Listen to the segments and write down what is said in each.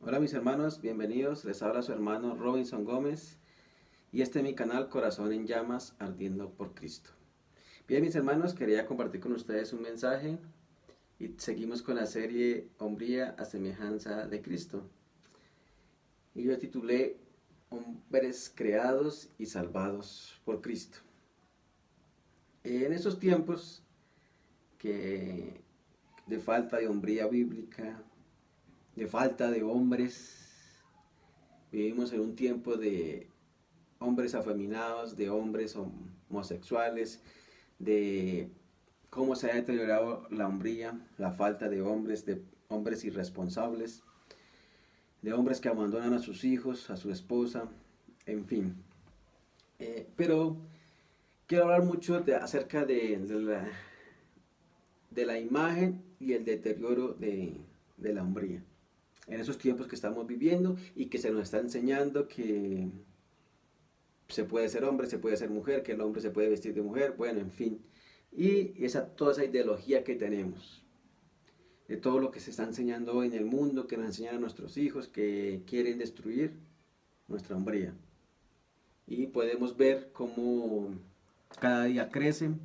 Hola mis hermanos, bienvenidos. Les habla su hermano Robinson Gómez y este es mi canal Corazón en Llamas Ardiendo por Cristo. Bien mis hermanos, quería compartir con ustedes un mensaje y seguimos con la serie Hombría a semejanza de Cristo. Y yo titulé Hombres creados y salvados por Cristo. En esos tiempos que de falta de hombría bíblica, de falta de hombres, vivimos en un tiempo de hombres afeminados, de hombres homosexuales, de cómo se ha deteriorado la hombría, la falta de hombres irresponsables, de hombres que abandonan a sus hijos, a su esposa, en fin. Pero quiero hablar mucho acerca de la imagen y el deterioro de la hombría. En esos tiempos que estamos viviendo y que se nos está enseñando que se puede ser hombre, se puede ser mujer, que el hombre se puede vestir de mujer, bueno, en fin. Y toda esa ideología que tenemos, de todo lo que se está enseñando hoy en el mundo, que nos enseñan a nuestros hijos, que quieren destruir nuestra hombría. Y podemos ver cómo cada día crecen.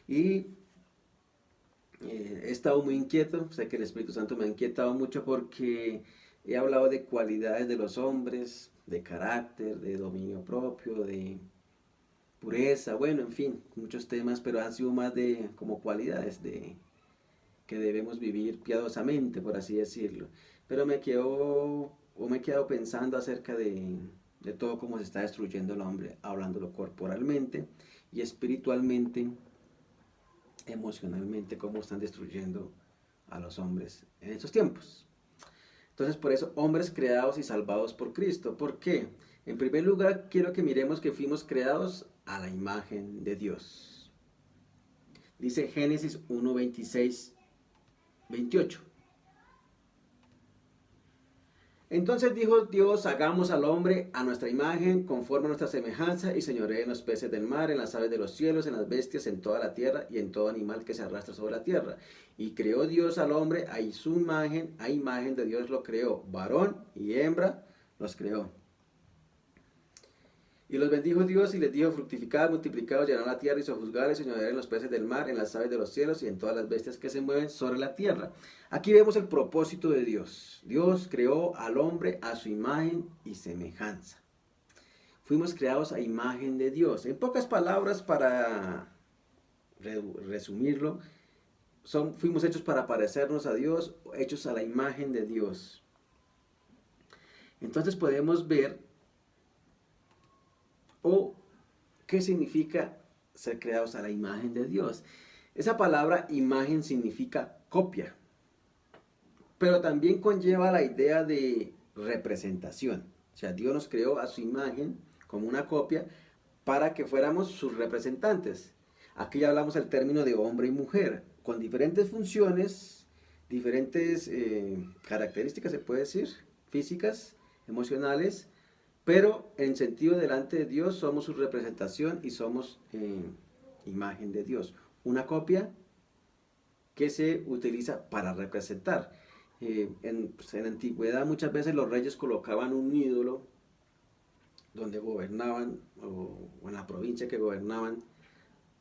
Y he estado muy inquieto, sé que el Espíritu Santo me ha inquietado mucho porque he hablado de cualidades de los hombres, de carácter, de dominio propio, de pureza, bueno, en fin, muchos temas, pero han sido más de como cualidades de que debemos vivir piadosamente, por así decirlo. Pero me he quedado pensando acerca de todo cómo se está destruyendo el hombre, hablándolo corporalmente y espiritualmente, emocionalmente, cómo están destruyendo a los hombres en estos tiempos. Entonces, por eso, hombres creados y salvados por Cristo. ¿Por qué? En primer lugar, quiero que miremos que fuimos creados a la imagen de Dios. Dice Génesis 1, 26, 28. Entonces dijo Dios, hagamos al hombre a nuestra imagen, conforme a nuestra semejanza, y señoree en los peces del mar, en las aves de los cielos, en las bestias, en toda la tierra, y en todo animal que se arrastra sobre la tierra. Y creó Dios al hombre a imagen de Dios lo creó, varón y hembra los creó. Y los bendijo Dios y les dijo, fructificad, multiplicados, llenad la tierra y sojuzgad y señoread en los peces del mar, en las aves de los cielos y en todas las bestias que se mueven sobre la tierra. Aquí vemos el propósito de Dios. Dios creó al hombre a su imagen y semejanza. Fuimos creados a imagen de Dios. En pocas palabras, para resumirlo, fuimos hechos para parecernos a Dios, hechos a la imagen de Dios. Entonces podemos ver o qué significa ser creados a la imagen de Dios. Esa palabra imagen significa copia, pero también conlleva la idea de representación. O sea, Dios nos creó a su imagen como una copia para que fuéramos sus representantes. Aquí ya hablamos el término de hombre y mujer, con diferentes funciones, diferentes características, se puede decir, físicas, emocionales, pero en sentido delante de Dios somos su representación y somos imagen de Dios. Una copia que se utiliza para representar. En la antigüedad muchas veces los reyes colocaban un ídolo donde gobernaban o en la provincia que gobernaban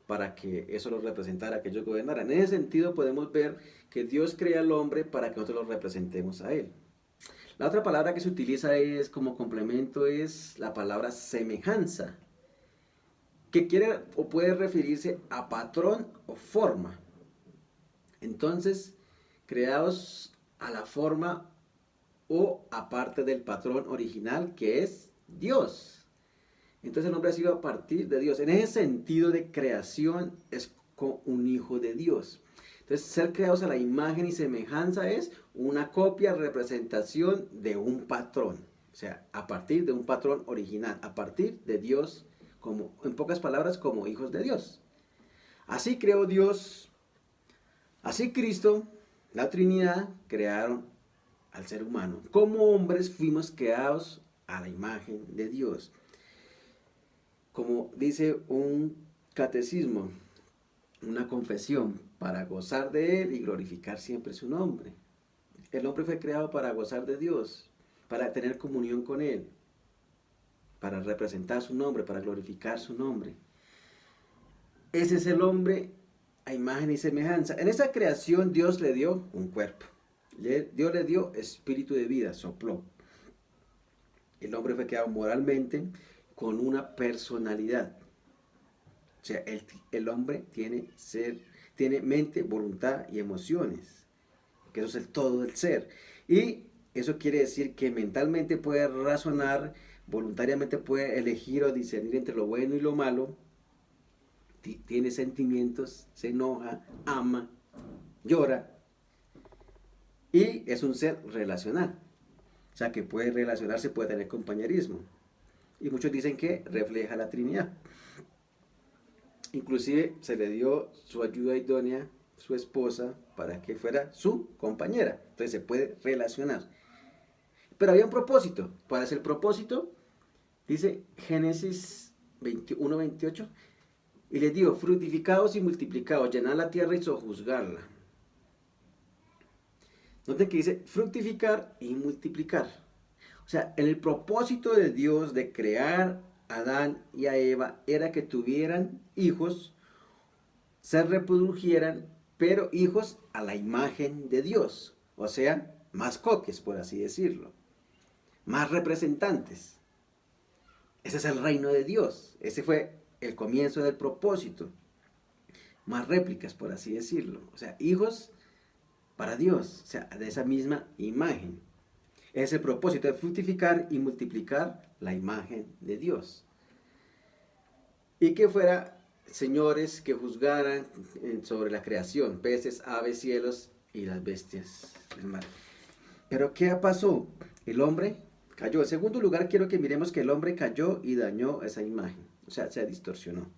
para que eso los representara, que ellos gobernaran. En ese sentido podemos ver que Dios crea al hombre para que nosotros lo representemos a él. La otra palabra que se utiliza es como complemento es la palabra semejanza, que quiere o puede referirse a patrón o forma. Entonces, creados a la forma o aparte del patrón original que es Dios. Entonces el hombre ha sido a partir de Dios. En ese sentido de creación es un hijo de Dios. Entonces ser creados a la imagen y semejanza es una copia, representación de un patrón. O sea, a partir de un patrón original, a partir de Dios, como, en pocas palabras, como hijos de Dios. Así creó Dios, así Cristo, la Trinidad, crearon al ser humano. Como hombres fuimos creados a la imagen de Dios. Como dice un catecismo, una confesión, para gozar de Él y glorificar siempre su nombre. El hombre fue creado para gozar de Dios, para tener comunión con Él, para representar su nombre, para glorificar su nombre. Ese es el hombre a imagen y semejanza. En esa creación Dios le dio un cuerpo. Dios le dio espíritu de vida, sopló. El hombre fue creado moralmente con una personalidad. O sea, el hombre tiene mente, voluntad y emociones. Que eso es el todo del ser. Y eso quiere decir que mentalmente puede razonar, voluntariamente puede elegir o discernir entre lo bueno y lo malo. Tiene sentimientos, se enoja, ama, llora. Y es un ser relacional. O sea, que puede relacionarse, puede tener compañerismo. Y muchos dicen que refleja la Trinidad. Inclusive se le dio su ayuda idónea, su esposa, para que fuera su compañera. Entonces se puede relacionar. Pero había un propósito. ¿Cuál es el propósito? Dice Génesis 21:28. Y les dijo, fructificaos y multiplicaos, llenad la tierra y sojuzgarla. Noten que dice fructificar y multiplicar. O sea, el propósito de Dios de crear a Adán y a Eva era que tuvieran hijos, se reprodujeran, pero hijos a la imagen de Dios. O sea, más copias, por así decirlo. Más representantes. Ese es el reino de Dios. Ese fue el comienzo del propósito. Más réplicas, por así decirlo. O sea, hijos para Dios. O sea, de esa misma imagen. Es el propósito de fructificar y multiplicar la imagen de Dios. Y que fuera señores que juzgaran sobre la creación, peces, aves, cielos y las bestias del mar. Pero ¿qué pasó? El hombre cayó. En segundo lugar, quiero que miremos que el hombre cayó y dañó esa imagen. O sea, se distorsionó.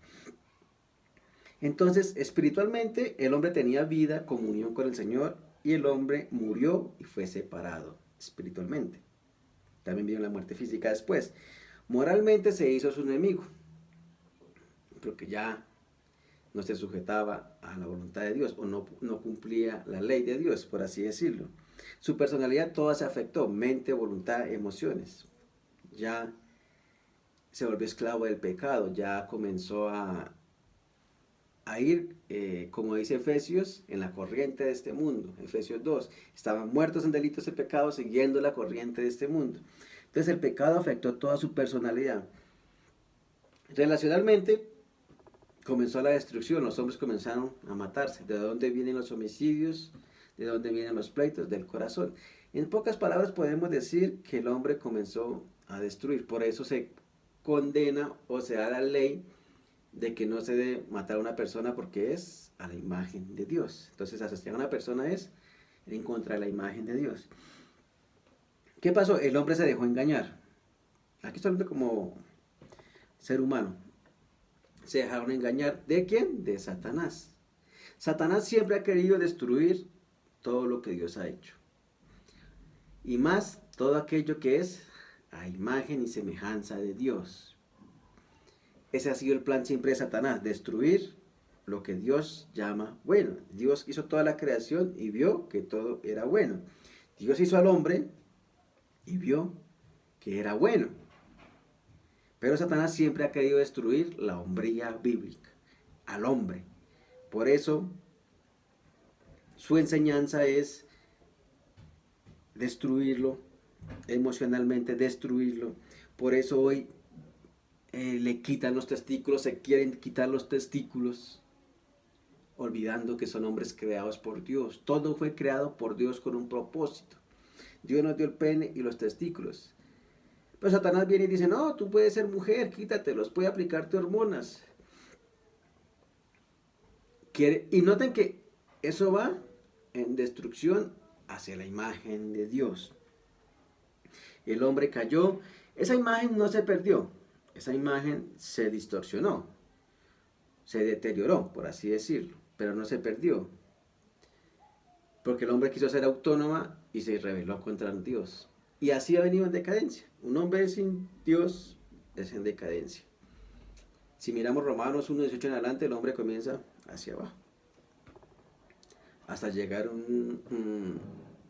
Entonces, espiritualmente, el hombre tenía vida, comunión con el Señor, y el hombre murió y fue separado espiritualmente. También vino la muerte física después. Moralmente se hizo su enemigo, porque ya no se sujetaba a la voluntad de Dios, o no cumplía la ley de Dios, por así decirlo. Su personalidad toda se afectó, mente, voluntad, emociones. Ya se volvió esclavo del pecado, ya comenzó a ir, como dice Efesios, en la corriente de este mundo. Efesios 2, estaban muertos en delitos y pecados siguiendo la corriente de este mundo. Entonces el pecado afectó toda su personalidad. Relacionalmente comenzó la destrucción, los hombres comenzaron a matarse. ¿De dónde vienen los homicidios? ¿De dónde vienen los pleitos? Del corazón. En pocas palabras podemos decir que el hombre comenzó a destruir. Por eso se condena o se da la ley de que no se debe matar a una persona porque es a la imagen de Dios. Entonces asesinar a una persona es en contra de la imagen de Dios. ¿Qué pasó? El hombre se dejó engañar. Aquí solamente como ser humano. Se dejaron engañar. ¿De quién? De Satanás. Satanás siempre ha querido destruir todo lo que Dios ha hecho. Y más todo aquello que es a imagen y semejanza de Dios. Ese ha sido el plan siempre de Satanás, destruir lo que Dios llama bueno. Dios hizo toda la creación y vio que todo era bueno. Dios hizo al hombre y vio que era bueno. Pero Satanás siempre ha querido destruir la hombría bíblica, al hombre. Por eso, su enseñanza es destruirlo, emocionalmente destruirlo. Por eso hoy le quitan los testículos, se quieren quitar los testículos, olvidando que son hombres creados por Dios. Todo fue creado por Dios con un propósito. Dios nos dio el pene y los testículos. Pero Satanás viene y dice, no, tú puedes ser mujer, quítatelos, puedes aplicarte hormonas. Y noten que eso va en destrucción hacia la imagen de Dios. El hombre cayó, esa imagen no se perdió, esa imagen se distorsionó, se deterioró, por así decirlo, pero no se perdió. Porque el hombre quiso ser autónoma y se rebeló contra Dios. Y así ha venido en decadencia. Un hombre sin Dios es en decadencia. Si miramos Romanos 1:18 en adelante, el hombre comienza hacia abajo. Hasta llegar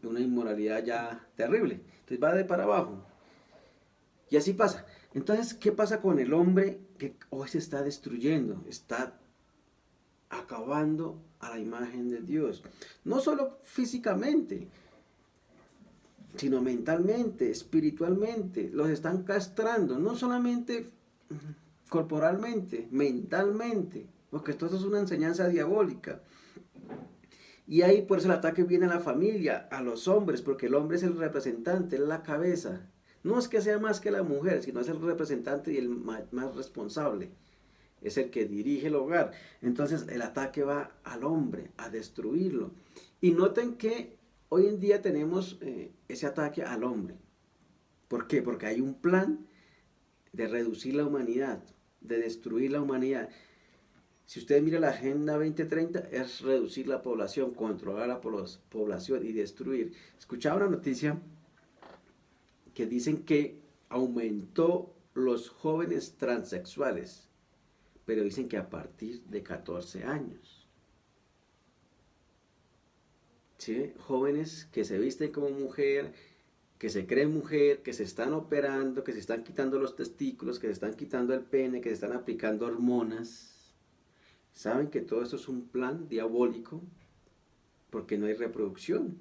una inmoralidad ya terrible. Entonces va de para abajo. Y así pasa. Entonces, ¿qué pasa con el hombre que hoy se está destruyendo? Está acabando a la imagen de Dios. No solo físicamente, sino mentalmente, espiritualmente. Los están castrando, no solamente corporalmente, mentalmente, porque esto es una enseñanza diabólica. Y ahí por eso el ataque viene a la familia, a los hombres, porque el hombre es el representante, es la cabeza. No es que sea más que la mujer, sino es el representante y el más responsable. Es el que dirige el hogar. Entonces el ataque va al hombre, a destruirlo. Y noten que hoy en día tenemos ese ataque al hombre. ¿Por qué? Porque hay un plan de reducir la humanidad, de destruir la humanidad. Si usted mira la Agenda 2030, es reducir la población, controlar la población y destruir. Escuchaba una noticia que dicen que aumentó los jóvenes transexuales, pero dicen que a partir de 14 años. ¿Sí? Jóvenes que se visten como mujer, que se creen mujer, que se están operando, que se están quitando los testículos, que se están quitando el pene, que se están aplicando hormonas. Saben que todo esto es un plan diabólico porque no hay reproducción.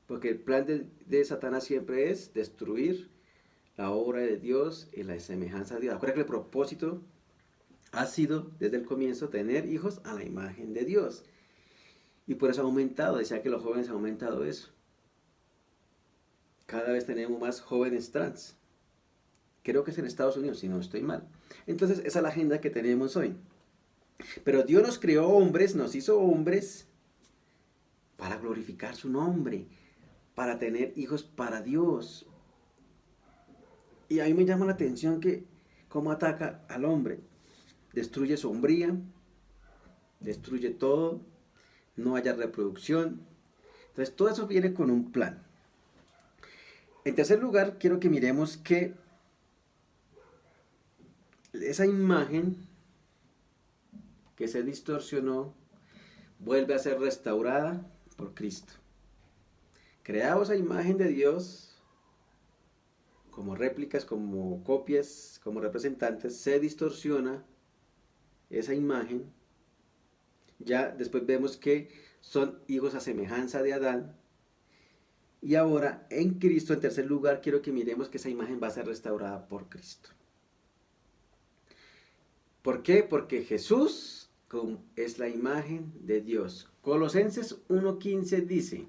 Porque el plan de Satanás siempre es destruir la obra de Dios y la semejanza de Dios. Acuérdense que el propósito ha sido desde el comienzo tener hijos a la imagen de Dios. Y por eso ha aumentado, decía que los jóvenes han aumentado eso. Cada vez tenemos más jóvenes trans. Creo que es en Estados Unidos, si no estoy mal. Entonces esa es la agenda que tenemos hoy. Pero Dios nos creó hombres, nos hizo hombres para glorificar su nombre, para tener hijos para Dios. Y a mí me llama la atención que cómo ataca al hombre. Destruye su hombría, destruye todo, no haya reproducción. Entonces todo eso viene con un plan. En tercer lugar, quiero que miremos que esa imagen que se distorsionó vuelve a ser restaurada por Cristo. Creados a imagen de Dios, como réplicas, como copias, como representantes, se distorsiona esa imagen. Ya después vemos que son hijos a semejanza de Adán. Y ahora en Cristo, en tercer lugar, quiero que miremos que esa imagen va a ser restaurada por Cristo. ¿Por qué? Porque Jesús es la imagen de Dios. Colosenses 1:15 dice: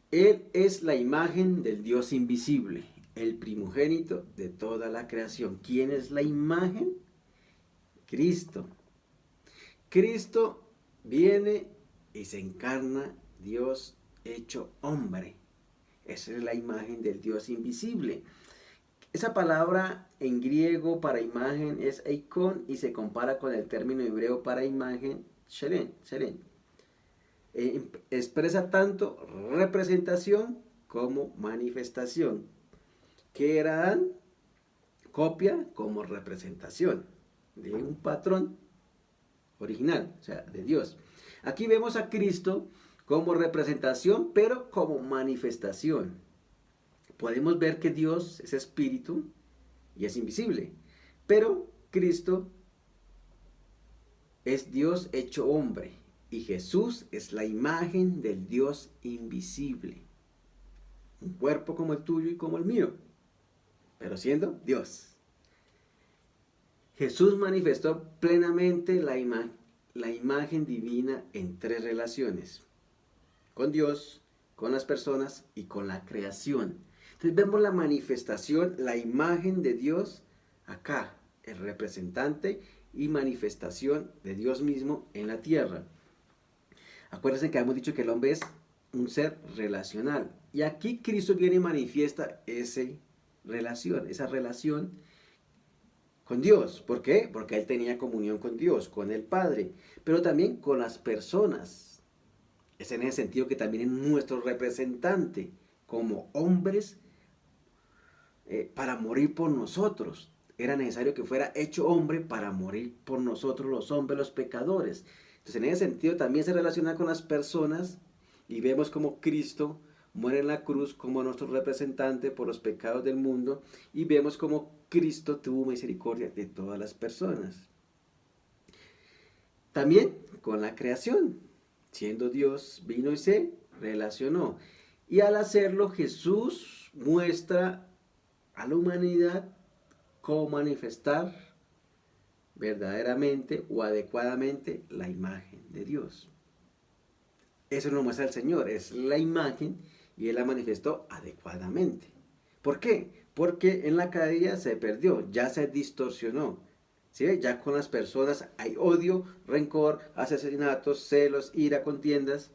Él es la imagen del Dios invisible, el primogénito de toda la creación. ¿Quién es la imagen? Cristo. Cristo viene y se encarna, Dios hecho hombre. Esa es la imagen del Dios invisible. Esa palabra en griego para imagen es eikon y se compara con el término hebreo para imagen sheren. Expresa tanto representación como manifestación. ¿Qué era Adán? Copia como representación de un patrón original, o sea, de Dios. Aquí vemos a Cristo como representación, pero como manifestación. Podemos ver que Dios es espíritu y es invisible, pero Cristo es Dios hecho hombre y Jesús es la imagen del Dios invisible. Un cuerpo como el tuyo y como el mío, pero siendo Dios. Jesús manifestó plenamente la imagen divina en tres relaciones: con Dios, con las personas y con la creación. Entonces vemos la manifestación, la imagen de Dios acá, el representante y manifestación de Dios mismo en la tierra. Acuérdense que hemos dicho que el hombre es un ser relacional. Y aquí Cristo viene y manifiesta esa relación con Dios. ¿Por qué? Porque Él tenía comunión con Dios, con el Padre, pero también con las personas. Es en ese sentido que también es nuestro representante como hombres para morir por nosotros. Era necesario que fuera hecho hombre para morir por nosotros los hombres, los pecadores. Entonces, en ese sentido, también se relaciona con las personas y vemos como Cristo muere en la cruz como nuestro representante por los pecados del mundo y vemos como Cristo tuvo misericordia de todas las personas. También con la creación, siendo Dios, vino y se relacionó. Y al hacerlo, Jesús muestra a la humanidad cómo manifestar verdaderamente o adecuadamente la imagen de Dios. Eso nos muestra el Señor, es la imagen y Él la manifestó adecuadamente. ¿Por qué? Porque en la caída se perdió, ya se distorsionó. ¿Sí? Ya con las personas hay odio, rencor, asesinatos, celos, ira, contiendas.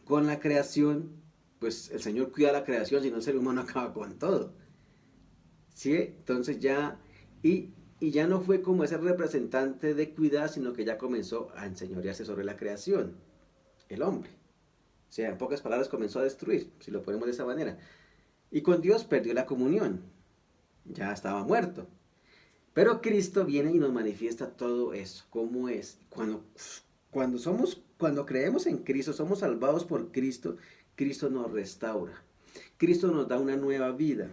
Con la creación, pues el Señor cuida la creación, si no el ser humano acaba con todo. ¿Sí? Entonces ya, y ya no fue como ese representante de cuidar, sino que ya comenzó a enseñorearse sobre la creación, el hombre. O sea, en pocas palabras comenzó a destruir, si lo ponemos de esa manera. Y con Dios perdió la comunión, ya estaba muerto. Pero Cristo viene y nos manifiesta todo eso, cómo es. Cuando creemos en Cristo, somos salvados por Cristo, Cristo nos restaura. Cristo nos da una nueva vida.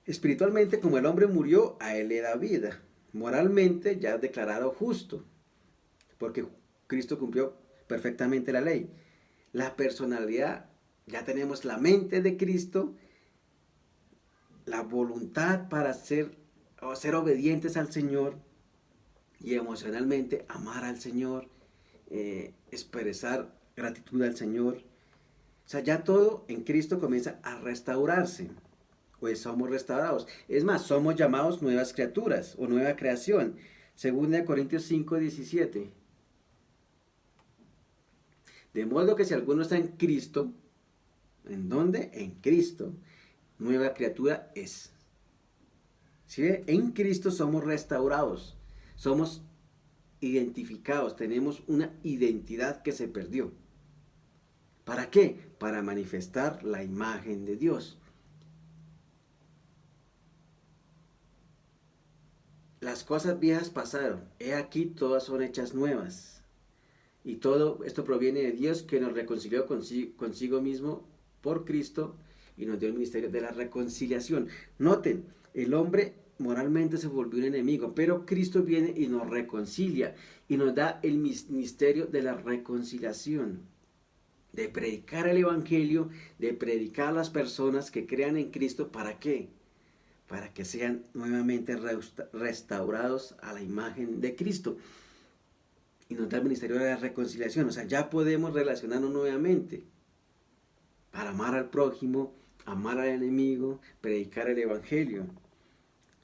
Espiritualmente, como el hombre murió, a él le da vida. Moralmente, ya es declarado justo, porque Cristo cumplió perfectamente la ley. La personalidad, ya tenemos la mente de Cristo, la voluntad para ser obedientes al Señor y emocionalmente amar al Señor, expresar gratitud al Señor. O sea, ya todo en Cristo comienza a restaurarse. Pues somos restaurados. Es más, somos llamados nuevas criaturas o nueva creación. Según Corintios 5:17. De modo que si alguno está en Cristo, ¿en dónde? En Cristo, nueva criatura es. ¿Sí? En Cristo somos restaurados, somos identificados, tenemos una identidad que se perdió. ¿Para qué? Para manifestar la imagen de Dios. Las cosas viejas pasaron, he aquí todas son hechas nuevas. Y todo esto proviene de Dios que nos reconcilió consigo mismo por Cristo y nos dio el ministerio de la reconciliación. Noten, el hombre moralmente se volvió un enemigo, pero Cristo viene y nos reconcilia y nos da el ministerio de la reconciliación, de predicar el evangelio, de predicar a las personas que crean en Cristo. ¿Para qué? Para que sean nuevamente restaurados a la imagen de Cristo. Y nos da el ministerio de la reconciliación. O sea, ya podemos relacionarnos nuevamente para amar al prójimo, amar al enemigo, predicar el evangelio.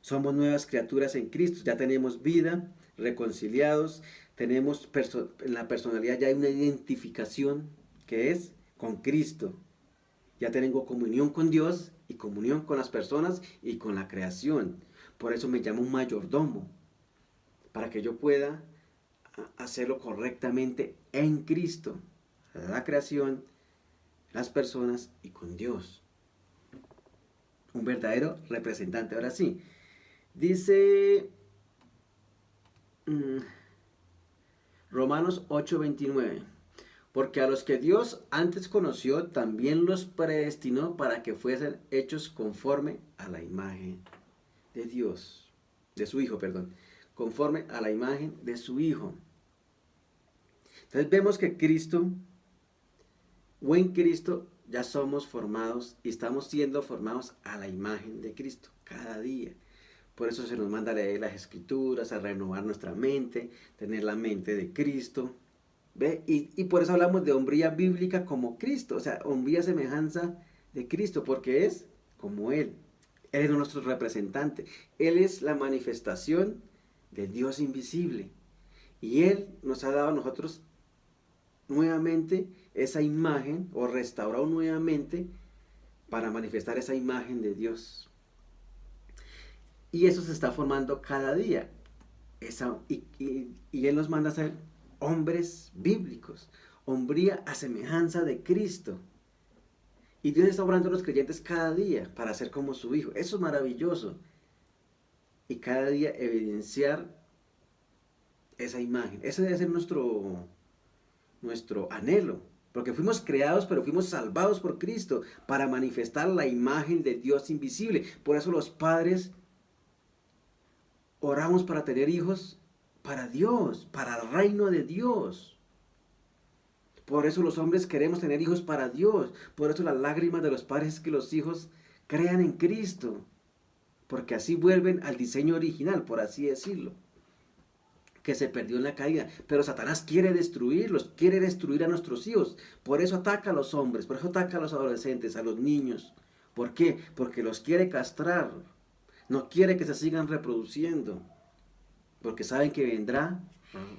Somos nuevas criaturas en Cristo, ya tenemos vida, reconciliados, tenemos en la personalidad ya hay una identificación que es con Cristo. Ya tengo comunión con Dios y comunión con las personas y con la creación. Por eso me llamo un mayordomo, para que yo pueda hacerlo correctamente en Cristo, la creación, las personas y con Dios. Un verdadero representante. Ahora sí, dice Romanos 8:29. Porque a los que Dios antes conoció, también los predestinó para que fuesen hechos conforme a la imagen de Dios, de su Hijo, perdón, conforme a la imagen de su Hijo. Entonces vemos que Cristo, o en Cristo, ya somos formados y estamos siendo formados a la imagen de Cristo cada día. Por eso se nos manda a leer las Escrituras, a renovar nuestra mente, tener la mente de Cristo. ¿Ve? Y por eso hablamos de hombría bíblica como Cristo, o sea, hombría semejanza de Cristo, porque es como Él. Él es nuestro representante. Él es la manifestación del Dios invisible. Y Él nos ha dado a nosotros nuevamente esa imagen, o restaurado nuevamente para manifestar esa imagen de Dios. Y eso se está formando cada día. Y Él nos manda a ser hombres bíblicos, hombría a semejanza de Cristo. Y Dios está obrando a los creyentes cada día para ser como su Hijo. Eso es maravilloso. Y cada día evidenciar esa imagen. Ese debe ser nuestro anhelo. Porque fuimos creados, pero fuimos salvados por Cristo para manifestar la imagen de Dios invisible. Por eso los padres oramos para tener hijos para Dios, para el reino de Dios. Por eso los hombres queremos tener hijos para Dios. Por eso las lágrimas de los padres es que los hijos crean en Cristo. Porque así vuelven al diseño original, por así decirlo, que se perdió en la caída. Pero Satanás quiere destruirlos, quiere destruir a nuestros hijos. Por eso ataca a los hombres, por eso ataca a los adolescentes, a los niños. ¿Por qué? Porque los quiere castrar. No quiere que se sigan reproduciendo. Porque saben que vendrá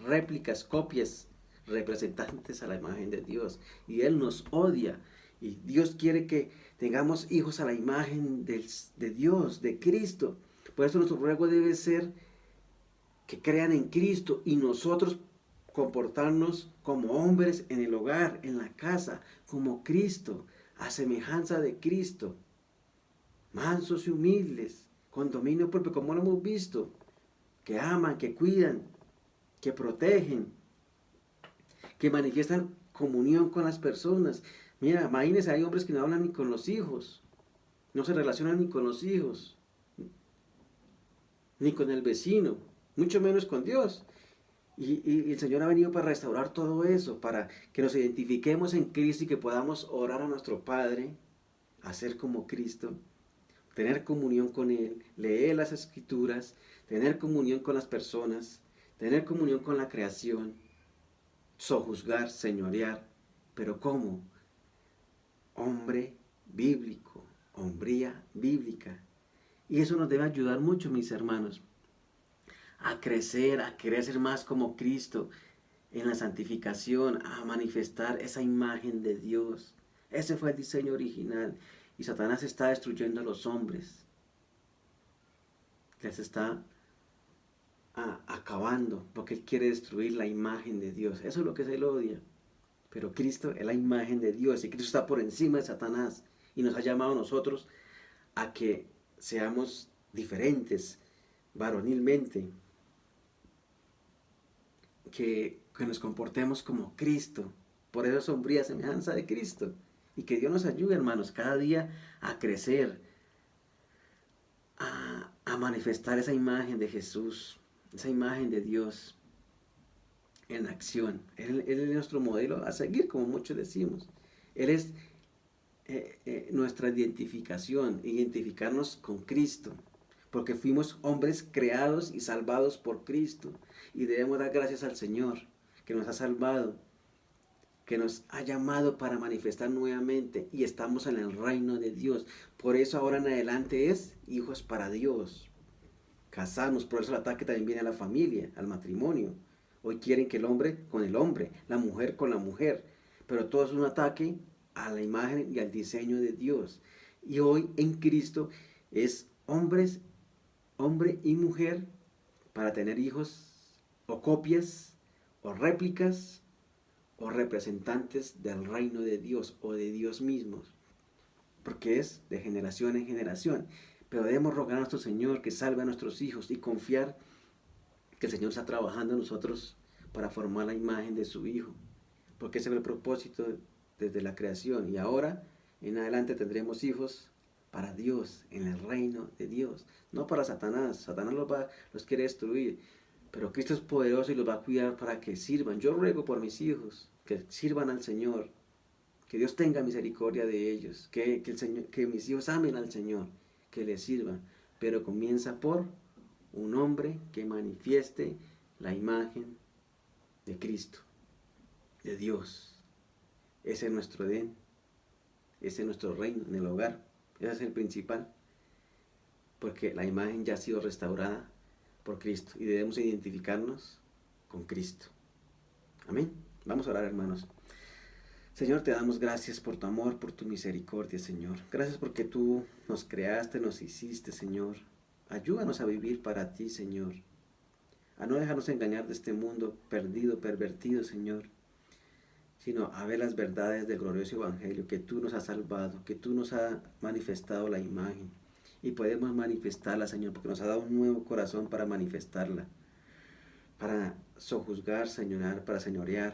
réplicas, copias, representantes a la imagen de Dios. Y Él nos odia. Y Dios quiere que tengamos hijos a la imagen de Dios, de Cristo. Por eso nuestro ruego debe ser que crean en Cristo y nosotros comportarnos como hombres en el hogar, en la casa, como Cristo, a semejanza de Cristo. Mansos y humildes, con dominio propio, como lo hemos visto, que aman, que cuidan, que protegen, que manifiestan comunión con las personas. Mira, imagínense, hay hombres que no hablan ni con los hijos, no se relacionan ni con los hijos, ni con el vecino, mucho menos con Dios. Y el Señor ha venido para restaurar todo eso, para que nos identifiquemos en Cristo y que podamos orar a nuestro Padre, hacer como Cristo, tener comunión con Él, leer las Escrituras, tener comunión con las personas, tener comunión con la creación, sojuzgar, señorear. ¿Pero cómo? Hombre bíblico, hombría bíblica. Y eso nos debe ayudar mucho, mis hermanos, a querer ser más como Cristo en la santificación, a manifestar esa imagen de Dios. Ese fue el diseño original. Y Satanás está destruyendo a los hombres. Les está acabando, porque Él quiere destruir la imagen de Dios. Eso es lo que Él odia. Pero Cristo es la imagen de Dios y Cristo está por encima de Satanás. Y nos ha llamado a nosotros a que seamos diferentes, varonilmente. Que nos comportemos como Cristo. Por eso sombría semejanza de Cristo. Y que Dios nos ayude, hermanos, cada día a crecer, a manifestar esa imagen de Jesús, esa imagen de Dios en acción. Él es nuestro modelo a seguir, como muchos decimos. Él es nuestra identificarnos con Cristo, porque fuimos hombres creados y salvados por Cristo. Y debemos dar gracias al Señor, que nos ha salvado, que nos ha llamado para manifestar nuevamente y estamos en el reino de Dios. Por eso ahora en adelante es hijos para Dios. Casarnos, por eso el ataque también viene a la familia, al matrimonio. Hoy quieren que el hombre con el hombre, la mujer con la mujer, pero todo es un ataque a la imagen y al diseño de Dios. Y hoy en Cristo es hombre y mujer para tener hijos o copias o réplicas o representantes del reino de Dios o de Dios mismo, porque es de generación en generación. Pero debemos rogar a nuestro Señor que salve a nuestros hijos y confiar que el Señor está trabajando en nosotros para formar la imagen de su Hijo, porque ese es el propósito desde la creación. Y ahora en adelante tendremos hijos para Dios, en el reino de Dios, no para Satanás. Satanás los quiere destruir, pero Cristo es poderoso y los va a cuidar para que sirvan. Yo ruego por mis hijos, que sirvan al Señor, que Dios tenga misericordia de ellos, que mis hijos amen al Señor, que les sirvan, pero comienza por un hombre que manifieste la imagen de Cristo, de Dios. Ese es nuestro Edén, ese es nuestro reino en el hogar, ese es el principal, porque la imagen ya ha sido restaurada por Cristo y debemos identificarnos con Cristo. Amén. Vamos a orar, hermanos. Señor, te damos gracias por tu amor, por tu misericordia, Señor. Gracias porque tú nos creaste, nos hiciste, Señor. Ayúdanos a vivir para ti, Señor. A no dejarnos engañar de este mundo perdido, pervertido, Señor, sino a ver las verdades del glorioso Evangelio, que tú nos has salvado, que tú nos has manifestado la imagen. Y podemos manifestarla, Señor, porque nos ha dado un nuevo corazón para manifestarla, para sojuzgar, señorar, para señorear,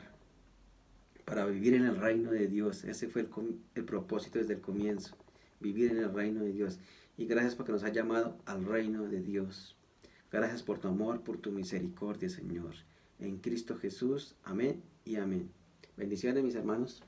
para vivir en el reino de Dios. Ese fue el propósito desde el comienzo, vivir en el reino de Dios. Y gracias porque nos ha llamado al reino de Dios. Gracias por tu amor, por tu misericordia, Señor. En Cristo Jesús, amén y amén. Bendiciones, mis hermanos.